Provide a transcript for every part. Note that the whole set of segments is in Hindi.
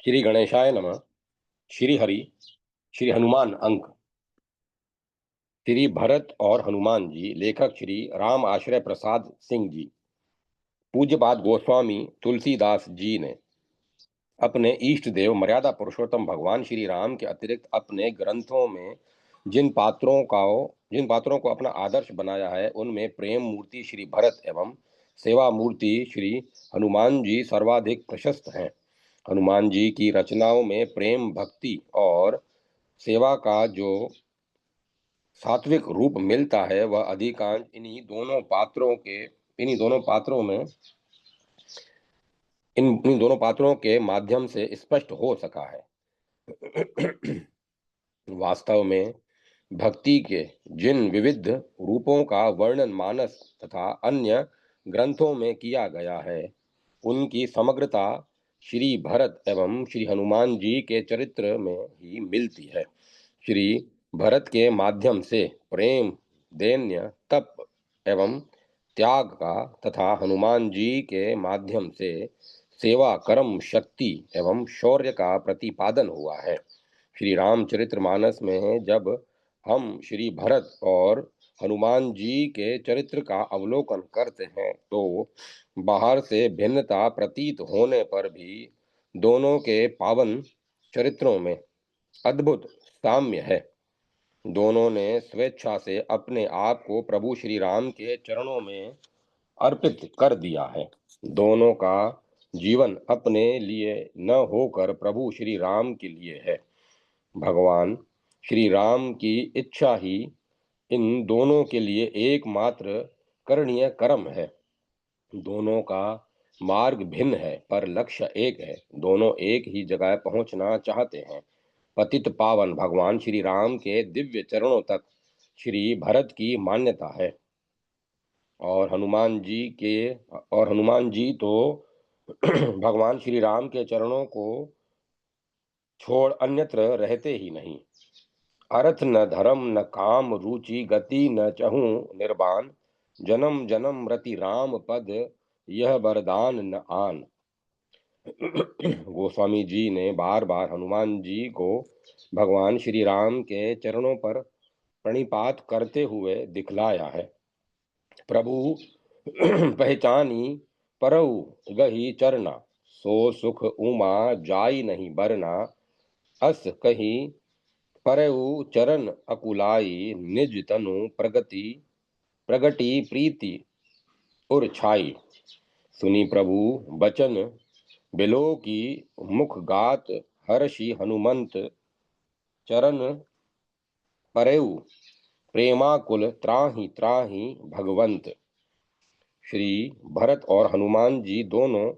श्री गणेशाय नमः। श्री हरि। श्री हनुमान अंक। श्री भरत और हनुमान जी। लेखक श्री राम आश्रय प्रसाद सिंह जी। पूज्यपाद गोस्वामी तुलसीदास जी ने अपने इष्ट देव मर्यादा पुरुषोत्तम भगवान श्री राम के अतिरिक्त अपने ग्रंथों में जिन पात्रों को अपना आदर्श बनाया है, उनमें प्रेम मूर्ति श्री भरत एवं सेवा मूर्ति श्री हनुमान जी सर्वाधिक प्रशस्त हैं। हनुमान जी की रचनाओं में प्रेम, भक्ति और सेवा का जो सात्विक रूप मिलता है, वह अधिकांश इन दोनों पात्रों के माध्यम से स्पष्ट हो सका है। वास्तव में भक्ति के जिन विविध रूपों का वर्णन मानस तथा अन्य ग्रंथों में किया गया है, उनकी समग्रता श्री भरत एवं श्री हनुमान जी के चरित्र में ही मिलती है। श्री भरत के माध्यम से प्रेम, दैन्य, तप एवं त्याग का तथा हनुमान जी के माध्यम से सेवा, कर्म, शक्ति एवं शौर्य का प्रतिपादन हुआ है। श्री रामचरितमानस में जब हम श्री भरत और हनुमान जी के चरित्र का अवलोकन करते हैं, तो बाहर से भिन्नता प्रतीत होने पर भी दोनों के पावन चरित्रों में अद्भुत साम्य है। दोनों ने स्वेच्छा से अपने आप को प्रभु श्री राम के चरणों में अर्पित कर दिया है। दोनों का जीवन अपने लिए न होकर प्रभु श्री राम के लिए है। भगवान श्री राम की इच्छा ही इन दोनों के लिए एकमात्र करणीय कर्म है। दोनों का मार्ग भिन्न है, पर लक्ष्य एक है। दोनों एक ही जगह पहुंचना चाहते हैं। पतित पावन भगवान श्री राम के दिव्य चरणों तक श्री भरत की मान्यता है, और हनुमान जी तो भगवान श्री राम के चरणों को छोड़ अन्यत्र रहते ही नहीं। अर्थ न धर्म न काम रुचि गति न चहूँ निर्बान, जन्म जन्म रति राम पद यह वरदान न आन। गोस्वामी जी ने बार बार हनुमान जी को भगवान श्री राम के चरणों पर प्रणिपात करते हुए दिखलाया है। प्रभु पहचानी परऊ गही चरना, सो सुख उमा जाई नहीं बरना, अस कही परऊ चरण अकुलाई, निज तनु प्रगति प्रीति उर छाई। सुनी प्रभु बचन बिलो की, मुख गात हर्षि हनुमंत, चरण परेऊ प्रेमाकुल त्राहि त्राहि भगवंत। श्री भरत और हनुमान जी दोनों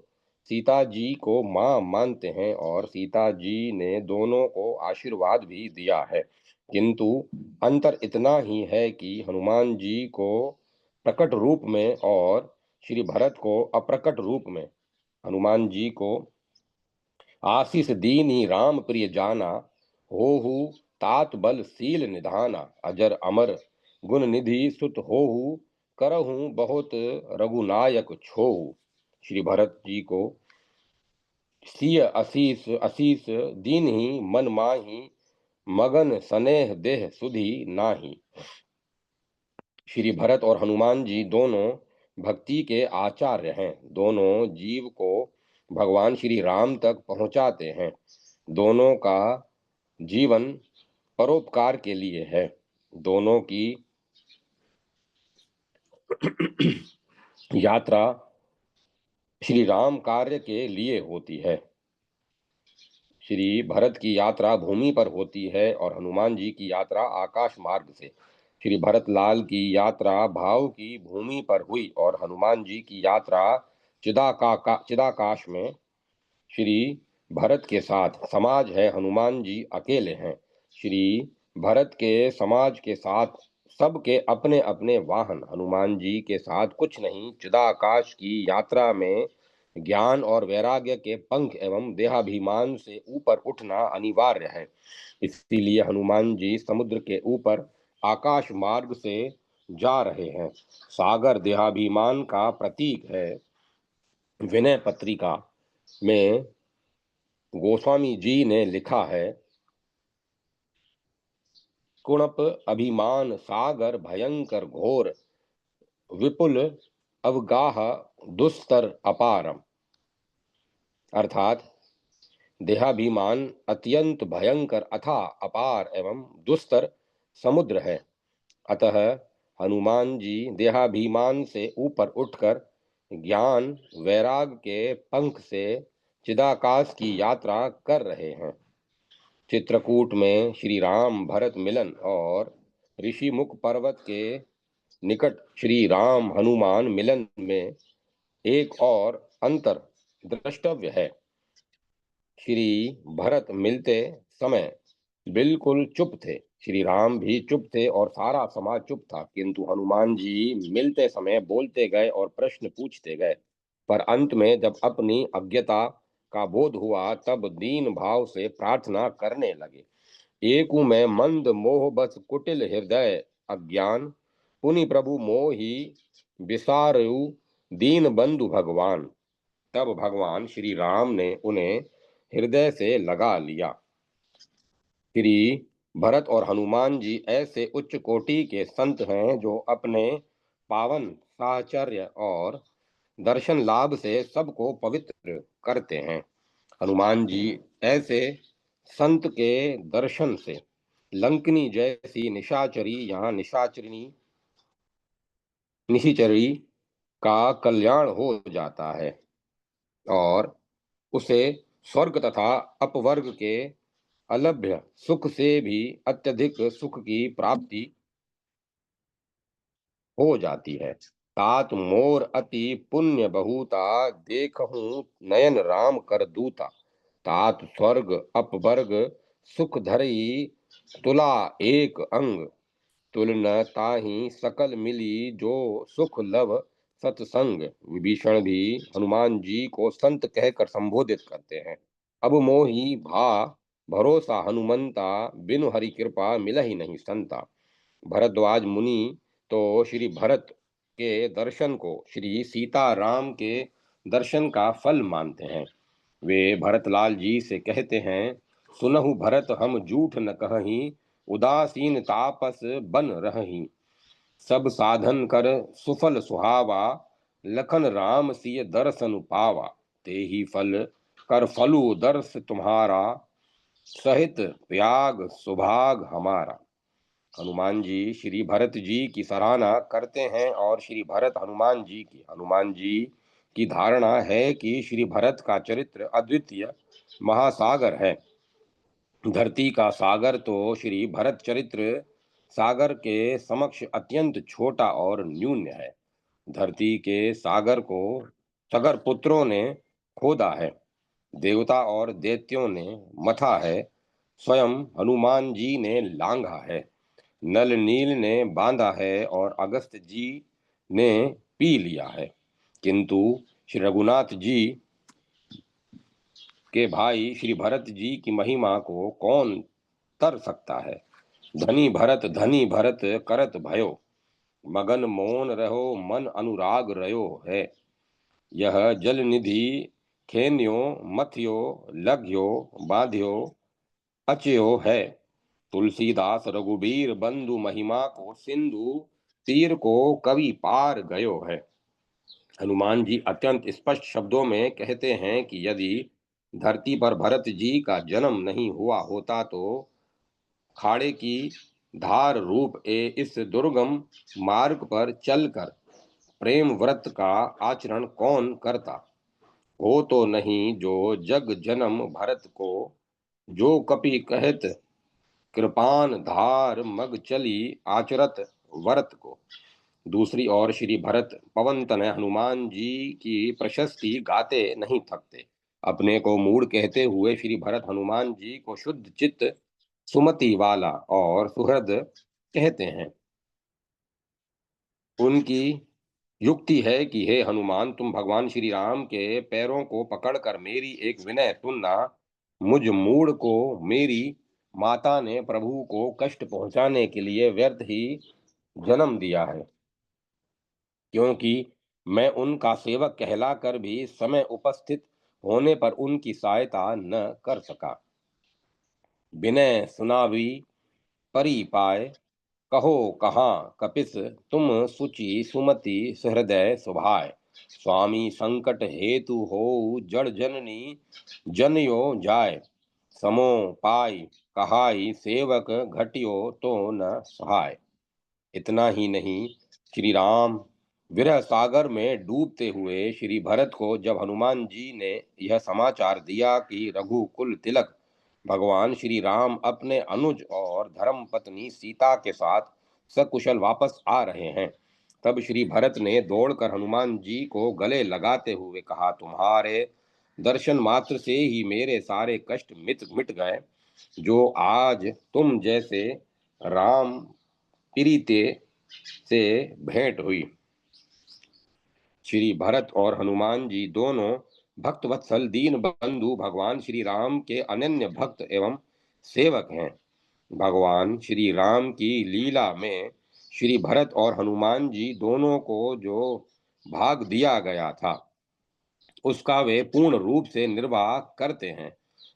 सीता जी को मां मानते हैं, और सीता जी ने दोनों को आशीर्वाद भी दिया है। किंतु अंतर इतना ही है कि हनुमान जी को प्रकट रूप में और श्री भरत को अप्रकट रूप में। हनुमान जी को आशीष दीनी राम प्रिय जाना, होहु तात बल सील निधाना, अजर अमर गुण निधि सुत होहु, करहु बहुत रघुनायक छोहु। श्री भरत जी को सिय असीस असीस दीन्ही मन माही, मगन स्नेह देह सुधि नाही। श्री भरत और हनुमान जी दोनों भक्ति के आचार्य हैं। दोनों जीव को भगवान श्री राम तक पहुंचाते हैं। दोनों का जीवन परोपकार के लिए है। दोनों की यात्रा श्री राम कार्य के लिए होती है। श्री भरत की यात्रा भूमि पर होती है और हनुमान जी की यात्रा आकाश मार्ग से। श्री भरत लाल की यात्रा भाव की भूमि पर हुई और हनुमान जी की यात्रा चिदाकाश में। श्री भरत के साथ समाज है, हनुमान जी अकेले हैं। श्री भरत के समाज के साथ सबके अपने अपने वाहन। हनुमान जी के साथ कुछ नहीं। चिदाकाश की यात्रा में ज्ञान और वैराग्य के पंख एवं देहाभिमान से ऊपर उठना अनिवार्य है। इसीलिए हनुमान जी समुद्र के ऊपर आकाश मार्ग से जा रहे हैं। सागर देहाभिमान का प्रतीक है। विनय पत्रिका में गोस्वामी जी ने लिखा है, कुणप अभिमान सागर भयंकर घोर, विपुल अवगाह दुस्तर अपारम। अर्थात देहाभिमान अत्यंत भयंकर अथाह अपार एवं दुस्तर समुद्र है। अतः हनुमान जी देहाभिमान से ऊपर उठकर ज्ञान वैराग के पंख से चिदाकाश की यात्रा कर रहे हैं। चित्रकूट में श्री राम भरत मिलन और ऋषिमुख पर्वत के निकट श्री राम हनुमान मिलन में एक और अंतर द्रष्टव्य है। श्री भरत मिलते समय बिल्कुल चुप थे, श्री राम भी चुप थे और सारा समाज चुप था, किंतु हनुमान जी मिलते समय बोलते गए और प्रश्न पूछते गए। पर अंत में जब अपनी अज्ञता का बोध हुआ तब दीन भाव से प्रार्थना करने लगे। एकू में मंद मोह बस कुटिल हृदय अज्ञान, पुनि प्रभु मोहि विसारु दीन बंधु भगवान। तब भगवान श्री राम ने उन्हें हृदय से लगा लिया। श्री भरत और हनुमान जी ऐसे उच्च कोटि के संत हैं जो अपने पावन साहचर्य और दर्शन लाभ से सबको पवित्र करते हैं। हनुमान जी ऐसे संत के दर्शन से लंकनी जैसी निशाचरी यहाँ निशिचरी का कल्याण हो जाता है और उसे स्वर्ग तथा अपवर्ग के अलभ्य सुख से भी अत्यधिक सुख की प्राप्ति हो जाती है। तात मोर अति पुण्य बहुता, देखहूं नयन राम कर दूता। तात स्वर्ग अपवर्ग सुख धरई, तुला एक अंग। तुलना ताहि सकल मिली, जो सुख लव सत्संग। विभीषण भी हनुमान जी को संत कहकर संबोधित करते हैं। अब मोहि भा भरोसा हनुमंता, बिनु हरि कृपा मिलहि नहीं संता। भरद्वाज मुनि तो श्री भरत के दर्शन को श्री सीता राम के दर्शन का फल मानते हैं। वे भरतलाल जी से कहते हैं, सुनहु भरत हम झूठ न कहीं, उदासीन तापस बन रही। सब साधन कर सुफल सुहावा, लखन राम सिय दर्शन पावा। ते ही फल कर फलु दर्श तुम्हारा, सहित त्याग सुभाग हमारा। हनुमान जी श्री भरत जी की सराहना करते हैं और श्री भरत हनुमान जी की। हनुमान जी की धारणा है कि श्री भरत का चरित्र अद्वितीय महासागर है। धरती का सागर तो श्री भरत चरित्र सागर के समक्ष अत्यंत छोटा और न्यून है। धरती के सागर को सगर पुत्रों ने खोदा है, देवता और दैत्यों ने मथा है, स्वयं हनुमान जी ने लांघा है, नल नील ने बांधा है और अगस्त जी ने पी लिया है। किंतु श्री रघुनाथ जी के भाई श्री भरत जी की महिमा को कौन तर सकता है। धनी भरत करत भयो, मगन मौन रहो मन अनुराग रयो है। यह जल निधि खेन्यो मथ्यो लग्यो बांध्यो अचयो है। तुलसीदास रघुबीर बंधु महिमा को सिंधु तीर को कवि पार गयो है। हनुमान जी अत्यंत स्पष्ट शब्दों में कहते हैं कि यदि धरती पर भरत जी का जन्म नहीं हुआ होता तो खाड़े की धार रूप इस दुर्गम मार्ग पर चलकर प्रेम व्रत का आचरण कौन करता। हो तो नहीं जो जग जन्म भरत को, जो कपि कहत कृपान धार मग चली आचरत वर्त को। दूसरी ओर श्री भरत पवन तनय हनुमान जी की प्रशस्ति गाते नहीं थकते। अपने को मूढ़ कहते हुए श्री भरत हनुमान जी को शुद्ध चित्त सुमति वाला और सुहृद कहते हैं। उनकी युक्ति है कि हे हनुमान, तुम भगवान श्री राम के पैरों को पकड़कर मेरी एक विनय सुनना। मुझ मूढ़ को मेरी माता ने प्रभु को कष्ट पहुंचाने के लिए व्यर्थ ही जन्म दिया है, क्योंकि मैं उनका सेवक कहलाकर भी समय उपस्थित होने पर उनकी सहायता न कर सका। विनय सुनावी परी पाए, कहो कहाँ कपिस तुम सुचि सुमति सहृदय सुभाय। स्वामी संकट हेतु हो जड़ जननी जनयो जाय। समो पाई कहाई सेवक घटियो तो न सहाय। इतना ही नहीं, श्री राम विरह सागर में डूबते हुए श्री भरत को जब हनुमान जी ने यह समाचार दिया कि रघुकुल तिलक भगवान श्री राम अपने अनुज और धर्म पत्नी सीता के साथ सकुशल वापस आ रहे हैं, तब श्री भरत ने दौड़कर हनुमान जी को गले लगाते हुए कहा, तुम्हारे दर्शन मात्र से ही मेरे सारे कष्ट मिट मिट गए। जो आज तुम जैसे राम प्रीते से भेंट हुई। श्री भरत और हनुमान जी दोनों भक्तवत्सल दीन बंधु भगवान श्री राम के अनन्य भक्त एवं सेवक हैं। भगवान श्री राम की लीला में श्री भरत और हनुमान जी दोनों को जो भाग दिया गया था, उसका वे पूर्ण रूप से निर्वाह करते हैं।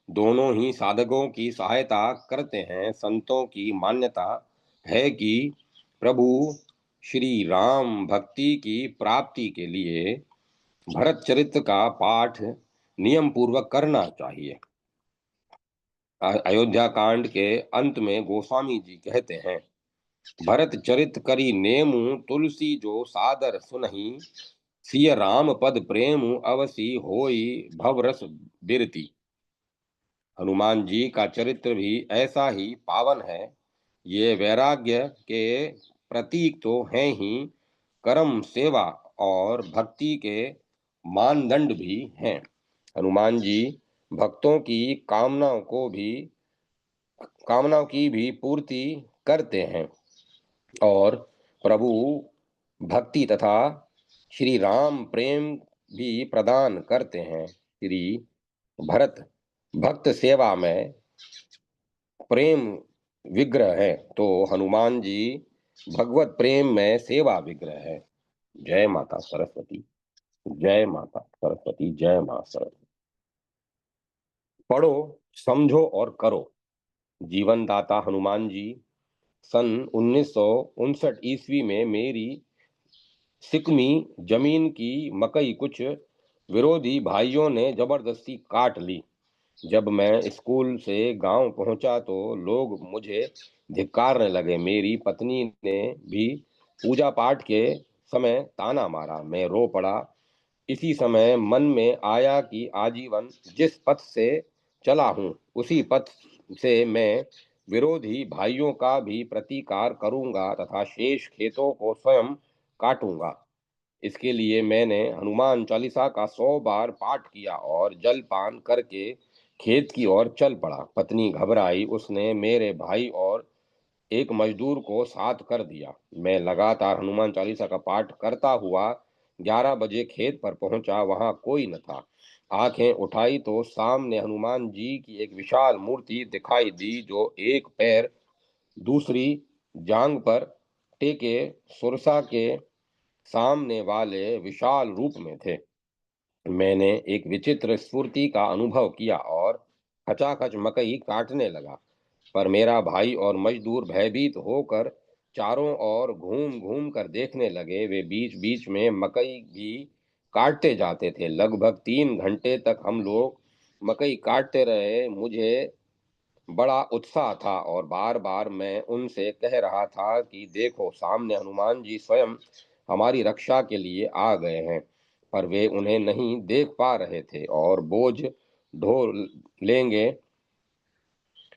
दोनों ही साधकों की सहायता करते हैं। संतों की मान्यता है कि प्रभु श्री राम भक्ति की प्राप्ति के लिए भरत चरित्र का पाठ नियम पूर्वक करना चाहिए। अयोध्या कांड के अंत में गोस्वामी जी कहते हैं, भरत चरित करी नेमु तुलसी जो सादर सुनहि। सिय राम पद प्रेम अवसी होई भवरस बिरती। हनुमान जी का चरित्र भी ऐसा ही पावन है। ये वैराग्य के प्रतीक तो हैं ही, कर्म सेवा और भक्ति के मानदंड भी हैं। हनुमान जी भक्तों की कामनाओं की भी पूर्ति करते हैं और प्रभु भक्ति तथा श्री राम प्रेम भी प्रदान करते हैं। श्री भरत भक्त सेवा में प्रेम विग्रह है, तो हनुमान जी भगवत प्रेम में सेवा विग्रह है। जय माता सरस्वती। जय माता सरस्वती। जय मां सरस्वती। पढ़ो, समझो और करो। जीवन दाता हनुमान जी सन 1959 ईस्वी में मेरी सिकमी जमीन की मकई कुछ विरोधी भाइयों ने जबरदस्ती काट ली। जब मैं स्कूल से गांव पहुंचा तो लोग मुझे धिक्कारने लगे। मेरी पत्नी ने भी पूजा पाठ के समय ताना मारा। मैं रो पड़ा। इसी समय मन में आया कि आजीवन जिस पथ से चला हूँ उसी पथ से मैं विरोधी भाइयों का भी प्रतिकार करूंगा तथा शेष खेतों को स्वयं काटूंगा। इसके लिए मैंने हनुमान चालीसा का 100 बार पाठ किया और जलपान करके खेत की ओर चल पड़ा। पत्नी घबराई। उसने मेरे भाई और एक मजदूर को साथ कर दिया। मैं लगातार हनुमान चालीसा का पाठ करता हुआ 11 बजे खेत पर पहुंचा। वहां कोई न था। आंखें उठाई तो सामने हनुमान जी की एक विशाल मूर्ति दिखाई दी, जो एक पैर दूसरी जांग पर टेके सुरसा के सामने वाले विशाल रूप में थे। मैंने एक विचित्र स्फूर्ति का अनुभव किया और खचाखच मकई काटने लगा, पर मेरा भाई और मजदूर भयभीत होकर चारों ओर घूम घूम कर देखने लगे। वे बीच बीच में मकई भी काटते जाते थे। लगभग 3 घंटे तक हम लोग मकई काटते रहे। मुझे बड़ा उत्साह था और बार बार मैं उनसे कह रहा था कि देखो, सामने हनुमान जी स्वयं हमारी रक्षा के लिए आ गए हैं। पर वे उन्हें नहीं देख पा रहे थे और बोझ ढो लेंगे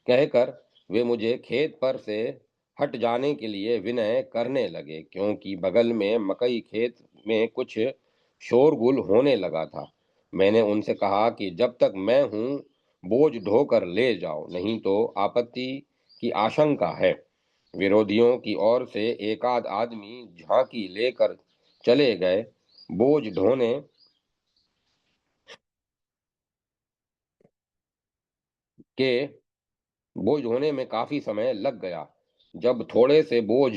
कहकर वे मुझे खेत पर से हट जाने के लिए विनय करने लगे, क्योंकि बगल में मकई खेत में कुछ शोरगुल होने लगा था। मैंने उनसे कहा कि जब तक मैं हूं बोझ ढोकर ले जाओ, नहीं तो आपत्ति की आशंका है। विरोधियों की ओर से एकाध आदमी झांकी लेकर चले गए। बोझ ढोने के बोझ होने में काफी समय लग गया। जब थोड़े से बोझ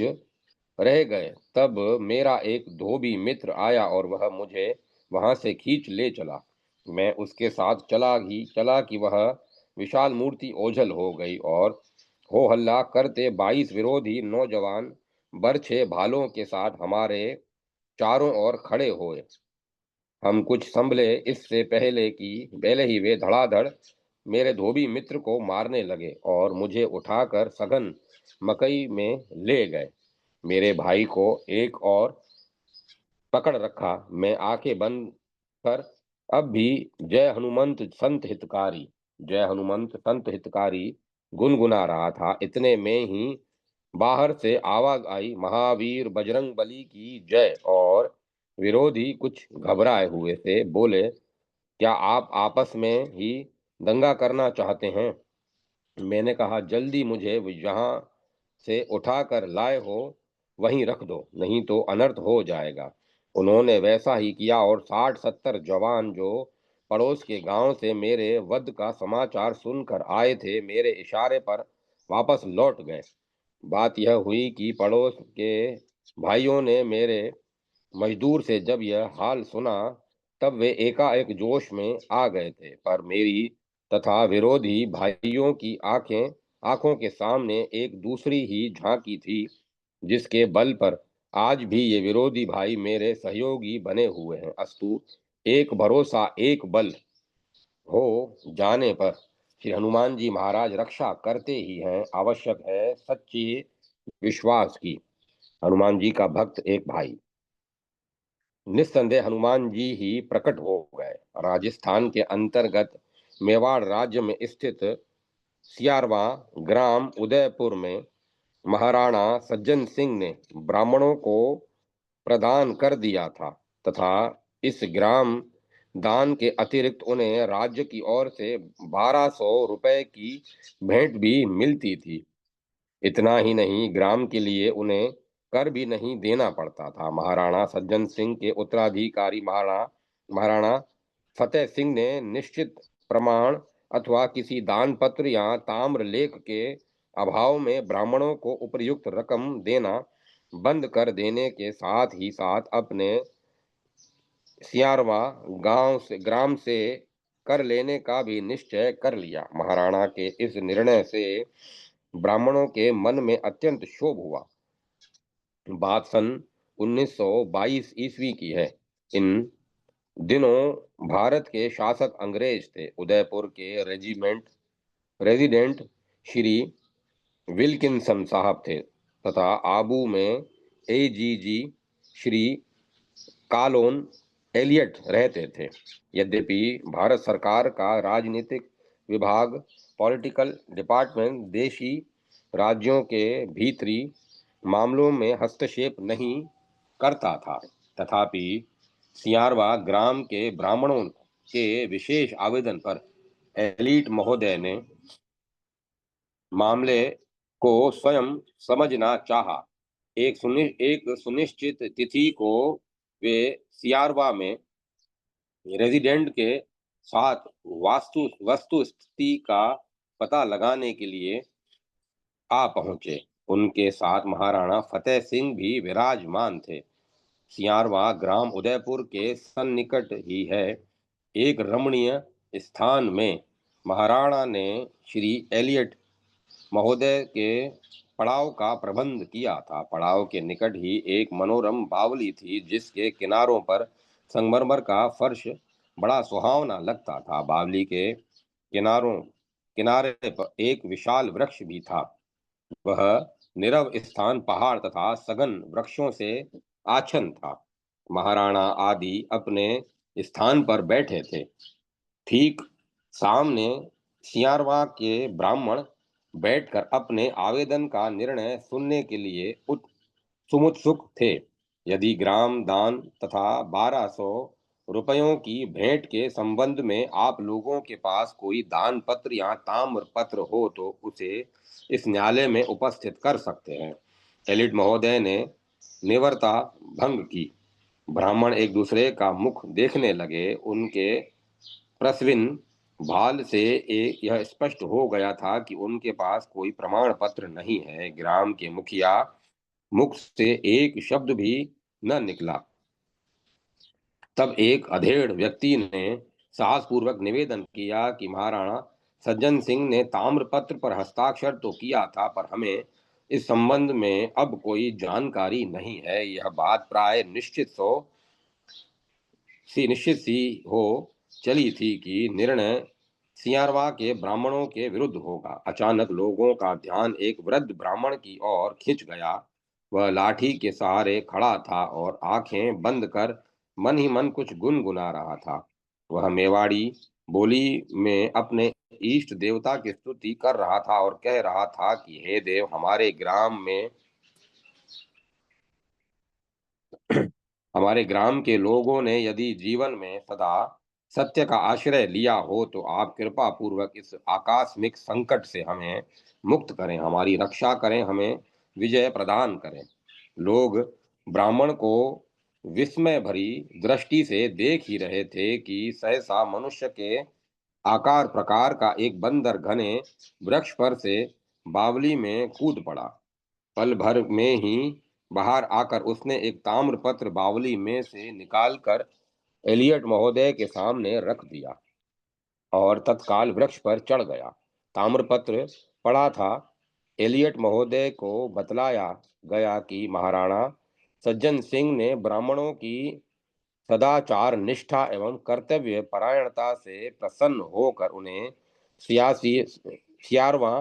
रह गए तब मेरा एक धोबी मित्र आया और वह मुझे वहां से खींच ले चला। मैं उसके साथ चला कि वह विशाल मूर्ति ओझल हो गई और हो हल्ला करते 22 विरोधी नौजवान बर्छे भालों के साथ हमारे चारों ओर खड़े हुए। हम कुछ संभले इससे पहले ही वे धड़ाधड़ मेरे धोबी मित्र को मारने लगे और मुझे उठाकर सघन मकई में ले गए। मेरे भाई को एक और पकड़ रखा। मैं आंखें बंद कर अब भी जय हनुमंत संत हितकारी, जय हनुमंत संत हितकारी गुनगुना रहा था। इतने में ही बाहर से आवाज आई, महावीर बजरंग बली की जय। और विरोधी कुछ घबराए हुए से बोले, क्या आप आपस में ही दंगा करना चाहते हैं? मैंने कहा, जल्दी मुझे जहां से उठा कर लाए हो वहीं रख दो, नहीं तो अनर्थ हो जाएगा। उन्होंने वैसा ही किया और 60-70 जवान जो पड़ोस के गांव से मेरे वध का समाचार सुनकर आए थे, मेरे इशारे पर वापस लौट गए। बात यह हुई कि पड़ोस के भाइयों ने मेरे मजदूर से जब यह हाल सुना, तब वे एकाएक जोश में आ गए थे। पर मेरी तथा विरोधी भाइयों की आंखों के सामने एक दूसरी ही झांकी थी, जिसके बल पर आज भी ये विरोधी भाई मेरे सहयोगी बने हुए हैं। अस्तु, एक भरोसा एक बल हो जाने पर श्री हनुमान जी महाराज रक्षा करते ही हैं। आवश्यक है सच्ची विश्वास की। हनुमान जी का भक्त एक भाई। निस्संदेह हनुमान जी ही प्रकट हो गए। राजस्थान के अंतर्गत मेवाड़ राज्य में स्थित सियारवा ग्राम उदयपुर में महाराणा सज्जन सिंह ने ब्राह्मणों को प्रदान कर दिया था तथा इस ग्राम दान के अतिरिक्त उन्हें राज्य की ओर से 1200 रुपए की भेंट भी मिलती थी। इतना ही नहीं, ग्राम के लिए उन्हें कर भी नहीं देना पड़ता था। महाराणा सज्जन सिंह के उत्तराधिकारी महाराणा फतेह सिंह ने निश्चित प्रमाण अथवा किसी दान पत्र या ताम्र लेख के अभाव में ब्राह्मणों को उपयुक्त रकम देना बंद कर देने के साथ ही साथ अपने सियारवा ग्राम से कर लेने का भी निश्चय कर लिया। महाराणा के इस निर्णय से ब्राह्मणों के मन में अत्यंत क्षोभ हुआ। बात सन 1922 ईस्वी की है। इन दिनों भारत के शासक अंग्रेज थे। उदयपुर के रेजिडेंट श्री विल्किंसन साहब थे तथा आबू में एजीजी श्री कालोन एलियट रहते थे। यद्यपि भारत सरकार का राजनीतिक विभाग, पॉलिटिकल डिपार्टमेंट, देशी राज्यों के भीतरी मामलों में हस्तक्षेप नहीं करता था, तथापि सियारवा ग्राम के ब्राह्मणों के विशेष आवेदन पर एलिट महोदय ने मामले को स्वयं समझना चाहा। एक सुनिश्चित तिथि को वे सियारवा में रेजिडेंट के साथ वस्तु स्थिति का पता लगाने के लिए आ पहुंचे। उनके साथ महाराणा फतेह सिंह भी विराजमान थे। सियारवा ग्राम उदयपुर के सन्निकट ही है। एक रमणीय स्थान में महाराणा ने श्री एलियट महोदय के पड़ाव का प्रबंध किया था। पड़ाव के निकट ही एक मनोरम बावली थी, जिसके किनारों पर संगमरमर का फर्श बड़ा सुहावना लगता था। बावली के किनारे पर एक विशाल वृक्ष भी था। वह नीरव स्थान पहाड़ तथा सघन वृक्षों से आच्छन्न था। महाराणा आदि अपने स्थान पर बैठे थे। ठीक सामने सियारवा के ब्राह्मण बैठकर अपने आवेदन का निर्णय सुनने के लिए सुमुत्सुक थे। यदि ग्राम दान तथा 1200 रुपयों की भेंट के संबंध में आप लोगों के पास कोई दान पत्र या ताम्र पत्र हो तो उसे इस न्यायालय में उपस्थित कर सकते हैं। एलिट महोदय ने निवरता भंग की। ब्राह्मण एक दूसरे का मुख देखने लगे। उनके प्रश्विन भाल से यह स्पष्ट हो गया था कि उनके पास कोई प्रमाण पत्र नहीं है। ग्राम के मुखिया मुख से एक शब्द भी न निकला। तब एक अधेड़ व्यक्ति ने साहसपूर्वक निवेदन किया कि महाराणा सज्जन सिंह ने ताम्रपत्र पर हस्ताक्षर तो किया था, पर हमें इस संबंध में अब कोई जानकारी नहीं है। यह बात प्राय निश्चित सी हो चली थी कि निर्णय सियारवा के ब्राह्मणों के विरुद्ध होगा। अचानक लोगों का ध्यान एक वृद्ध ब्राह्मण की ओर खिंच गया। वह लाठी के सहारे खड़ा था और आंखें बंद कर मन ही मन कुछ गुनगुना रहा था। वह मेवाड़ी बोली में अपने इष्ट देवता की स्तुति कर रहा था और कह रहा था कि हे देव, हमारे ग्राम के लोगों ने यदि जीवन में सदा सत्य का आश्रय लिया हो तो आप कृपा पूर्वक इस आकस्मिक संकट से हमें मुक्त करें, हमारी रक्षा करें, हमें विजय प्रदान करें। लोग ब्राह्मण को विस्मय भरी दृष्टि से देख ही रहे थे कि सहसा मनुष्य के आकार प्रकार का एक बंदर घने वृक्ष पर से बावली में कूद पड़ा। पल भर में ही बाहर आकर उसने एक ताम्रपत्र बावली में से निकालकर एलियट महोदय के सामने रख दिया और तत्काल वृक्ष पर चढ़ गया। ताम्रपत्र पढ़ा था। एलियट महोदय को बतलाया गया कि महाराणा सज्जन सिंह ने ब्राह्मणों की सदाचार निष्ठा एवं कर्तव्य परायणता से प्रसन्न होकर उन्हें सियासी सियारवा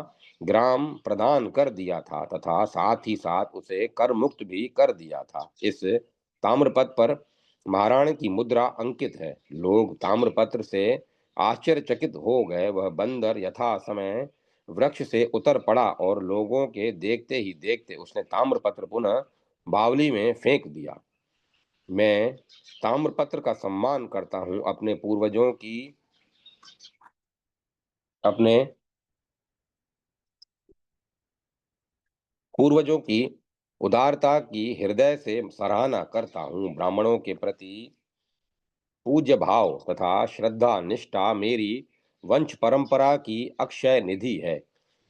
ग्राम प्रदान कर दिया था तथा साथ ही साथ उसे कर मुक्त भी कर दिया था। इस ताम्रपत्र पर महाराणी की मुद्रा अंकित है। लोग ताम्रपत्र से आश्चर्यचकित हो गए। वह बंदर यथा समय वृक्ष से उतर पड़ा और लोगों के देखते ही देखते उसने ताम्रपत्र पुनः बावली में फेंक दिया। मैं ताम्रपत्र का सम्मान करता हूं। अपने पूर्वजों की उदारता की हृदय से सराहना करता हूं। ब्राह्मणों के प्रति पूज्य भाव तथा श्रद्धा निष्ठा मेरी वंश परंपरा की अक्षय निधि है।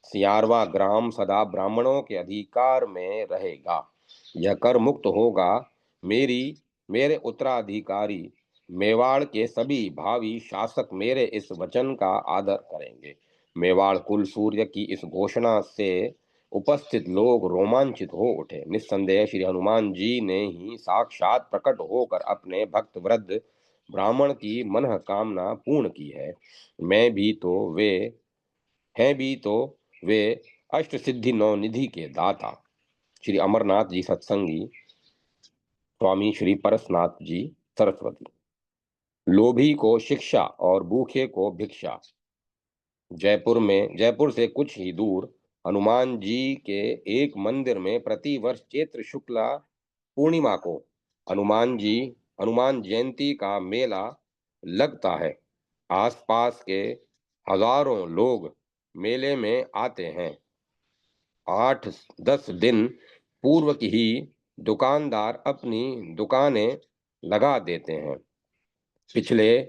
सियारवा ग्राम सदा ब्राह्मणों के अधिकार में रहेगा। यह कर मुक्त होगा। मेरी मेरे उत्तराधिकारी मेवाड़ के सभी भावी शासक मेरे इस वचन का आदर करेंगे। मेवाड़ कुल सूर्य की इस घोषणा से उपस्थित लोग रोमांचित हो उठे। निस्संदेह श्री हनुमान जी ने ही साक्षात प्रकट होकर अपने भक्त वृद्ध ब्राह्मण की मन कामना पूर्ण की है। मैं भी तो वे हैं भी तो वे अष्ट सिद्धि नौ निधि के दाता श्री अमरनाथ जी सत्संगी स्वामी श्री परसनाथ जी सरस्वती। लोभी को शिक्षा और भूखे को भिक्षा। जयपुर से कुछ ही दूर हनुमान जी के एक मंदिर में प्रतिवर्ष चैत्र शुक्ला पूर्णिमा को हनुमान जी हनुमान जयंती का मेला लगता है। आसपास के हजारों लोग मेले में आते हैं। 8-10 दिन पूर्व की ही दुकानदार अपनी दुकानें लगा देते हैं। पिछले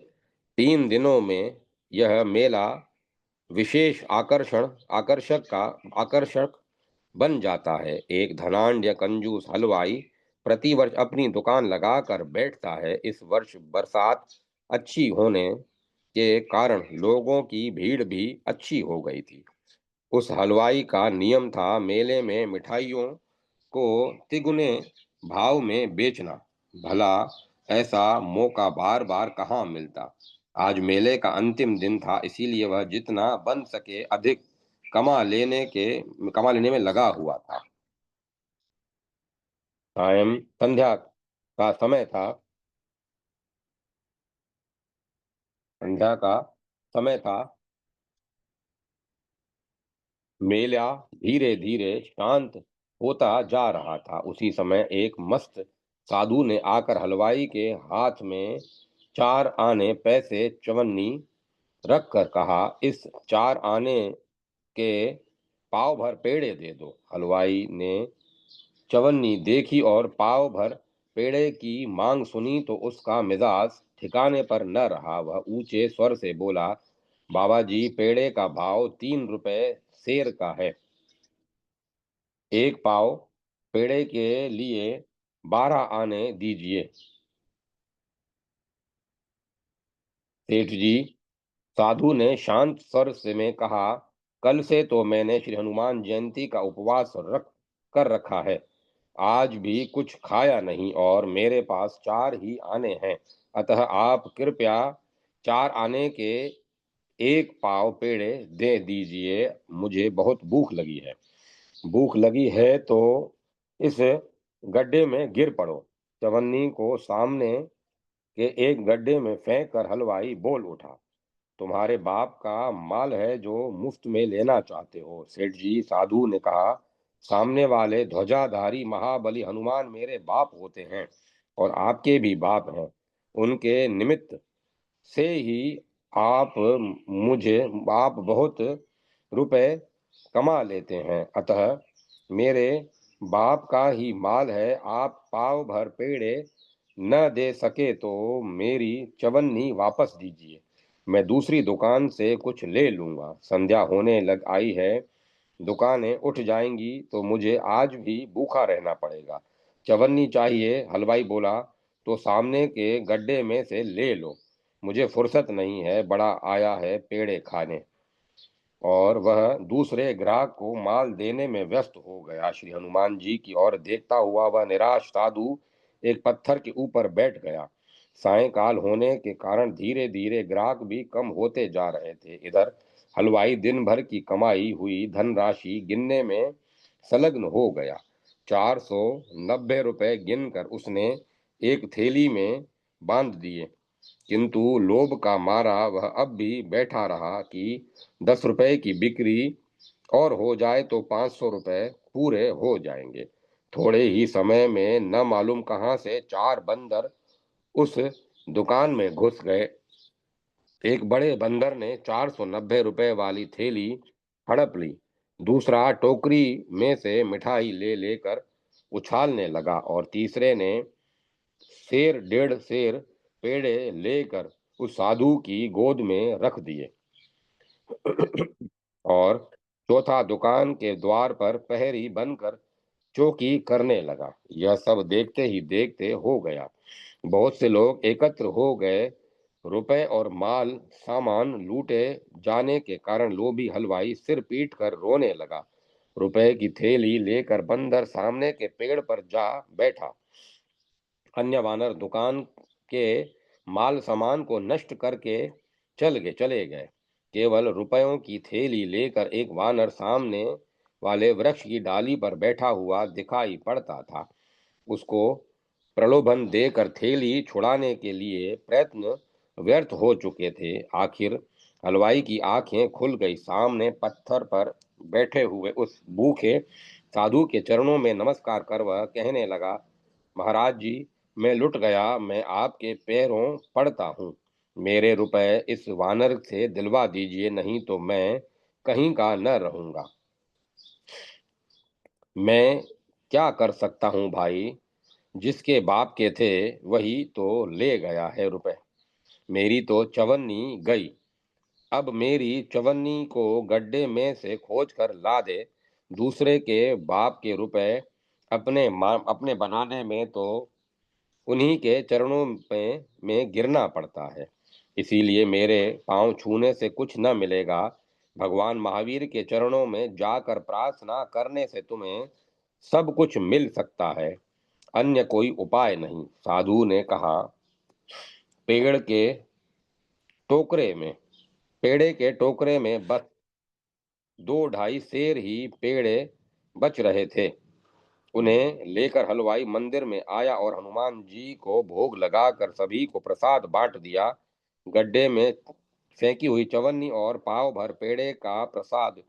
3 दिनों में यह मेला विशेष आकर्षक बन जाता है। एक धनाढ्य कंजूस हलवाई प्रतिवर्ष अपनी दुकान लगाकर बैठता है। इस वर्ष बरसात अच्छी होने के कारण लोगों की भीड़ भी अच्छी हो गई थी। उस हलवाई का नियम था मेले में मिठाइयों को तिगुने भाव में बेचना। भला ऐसा मौका बार बार कहाँ मिलता। आज मेले का अंतिम दिन था, इसीलिए वह जितना बन सके अधिक कमा लेने में लगा हुआ था। सायं संध्या का समय था। संध्या का समय था। मेला धीरे धीरे शांत होता जा रहा था। उसी समय एक मस्त साधु ने आकर हलवाई के हाथ में 4 आने पैसे चवन्नी रखकर कहा, इस 4 आने के पाव भर पेड़े दे दो। हलवाई ने चवन्नी देखी और पाव भर पेड़े की मांग सुनी तो उसका मिजाज ठिकाने पर न रहा। वह ऊंचे स्वर से बोला, बाबा जी, पेड़े का भाव 3 रुपए सेर का है। एक पाव पेड़े के लिए 12 आने दीजिए। सेठ जी, साधु ने शांत स्वर से में कहा, कल से तो मैंने श्री हनुमान जयंती का उपवास रख कर रखा है। आज भी कुछ खाया नहीं और मेरे पास 4 ही आने हैं। अतः आप कृपया 4 आने के 1 पाव पेड़े दे दीजिए। मुझे बहुत भूख लगी है। भूख लगी है तो इस गड्ढे में गिर पड़ो। चवन्नी को सामने के एक गड्ढे में फेंक कर हलवाई बोल उठा, तुम्हारे बाप का माल है जो मुफ्त में लेना चाहते हो। सेठ जी, साधु ने कहा, सामने वाले ध्वजाधारी महाबली हनुमान मेरे बाप होते हैं और आपके भी बाप हैं। उनके निमित्त से ही आप मुझे आप बहुत रुपए कमा लेते हैं। अतः मेरे बाप का ही माल है। आप पाव भर पेड़े न दे सके तो मेरी चवन्नी वापस दीजिए। मैं दूसरी दुकान से कुछ ले लूंगा। संध्या होने लग आई है। दुकानें उठ जाएंगी तो मुझे आज भी भूखा रहना पड़ेगा। चवन्नी चाहिए? हलवाई बोला, तो सामने के गड्ढे में से ले लो। मुझे फुर्सत नहीं है, बड़ा आया है पेड़े खाने। और वह दूसरे ग्राहक को माल देने में व्यस्त हो गया। श्री हनुमान जी की ओर देखता हुआ वह निराश साधु एक पत्थर के ऊपर बैठ गया। सायंकाल होने के कारण धीरे धीरे ग्राहक भी कम होते जा रहे थे। इधर हलवाई दिन भर की कमाई हुई धनराशि गिनने में संलग्न हो गया। 490 रुपये गिनकर उसने एक थैली में बांध दिए, किंतु लोभ का मारा वह अब भी बैठा रहा कि 10 रुपए की बिक्री और हो जाए तो 500 रुपये पूरे हो जाएंगे। थोड़े ही समय में न मालूम कहाँ से 4 बंदर उस दुकान में घुस गए। एक बड़े बंदर ने 490 रुपये वाली थैली हड़प ली। दूसरा टोकरी में से मिठाई ले लेकर उछालने लगा और तीसरे ने शेर 1.5 शेर पेड़े लेकर उस साधु की गोद में रख दिए। और चौथा दुकान के द्वार पर पहरी बनकर चौकी करने लगा। यह सब देखते ही देखते हो गया। बहुत से लोग एकत्र हो गए। रुपए और माल सामान लूटे जाने के कारण लोभी हलवाई सिर पीट कर रोने लगा। रुपए की थैली लेकर बंदर सामने के पेड़ पर जा बैठा। अन्य वानर दुकान के माल सामान को नष्ट करके चले गए। केवल रुपयों की थैली लेकर एक वानर सामने वाले वृक्ष की डाली पर बैठा हुआ दिखाई पड़ता था। उसको प्रलोभन देकर थैली छुड़ाने के लिए प्रयत्न व्यर्थ हो चुके थे। आखिर हलवाई की आंखें खुल गई। सामने पत्थर पर बैठे हुए उस भूखे साधु के चरणों में नमस्कार कर वह कहने लगा, महाराज जी, मैं लुट गया। मैं आपके पैरों पड़ता हूँ। मेरे रुपए इस वानर से दिलवा दीजिए, नहीं तो मैं कहीं का न रहूंगा। मैं क्या कर सकता हूँ भाई? जिसके बाप के थे वही तो ले गया है रुपए। मेरी तो चवन्नी गई। अब मेरी चवन्नी को गड्ढे में से खोज कर ला दे। दूसरे के बाप के रुपए अपने बनाने में तो उन्हीं के चरणों में गिरना पड़ता है। इसीलिए मेरे पांव छूने से कुछ न मिलेगा। भगवान महावीर के चरणों में जाकर प्रार्थना करने से तुम्हें सब कुछ मिल सकता है। अन्य कोई उपाय नहीं। साधु ने कहा, पेड़ के टोकरे में पेड़े के टोकरे में बस 2-2.5 शेर ही पेड़े बच रहे थे। उन्हें लेकर हलवाई मंदिर में आया और हनुमान जी को भोग लगाकर सभी को प्रसाद बांट दिया। गड्ढे में फेंकी हुई चवन्नी और पाव भर पेड़े का प्रसाद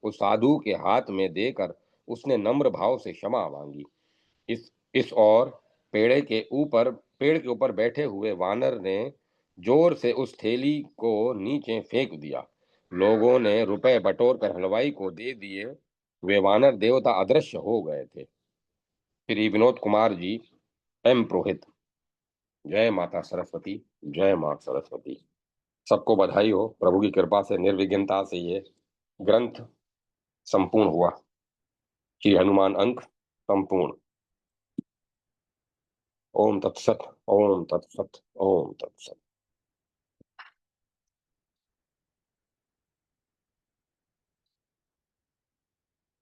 उस साधु के हाथ में देकर उसने नम्र भाव से क्षमा मांगी। इस और पेड़ के ऊपर बैठे हुए वानर ने जोर से उस थैली को नीचे फेंक दिया। लोगों ने रुपए बटोर कर हलवाई को दे दिए। वे वानर देवता अदृश्य हो गए थे। श्री विनोद कुमार जी, एम पुरोहित। जय माता सरस्वती। जय मां सरस्वती। सबको बधाई हो। प्रभु की कृपा से निर्विघ्नता से ये ग्रंथ संपूर्ण हुआ। श्री हनुमान अंक संपूर्ण। ओम तत्सत। ओम तत्सत। ओम तत्सत।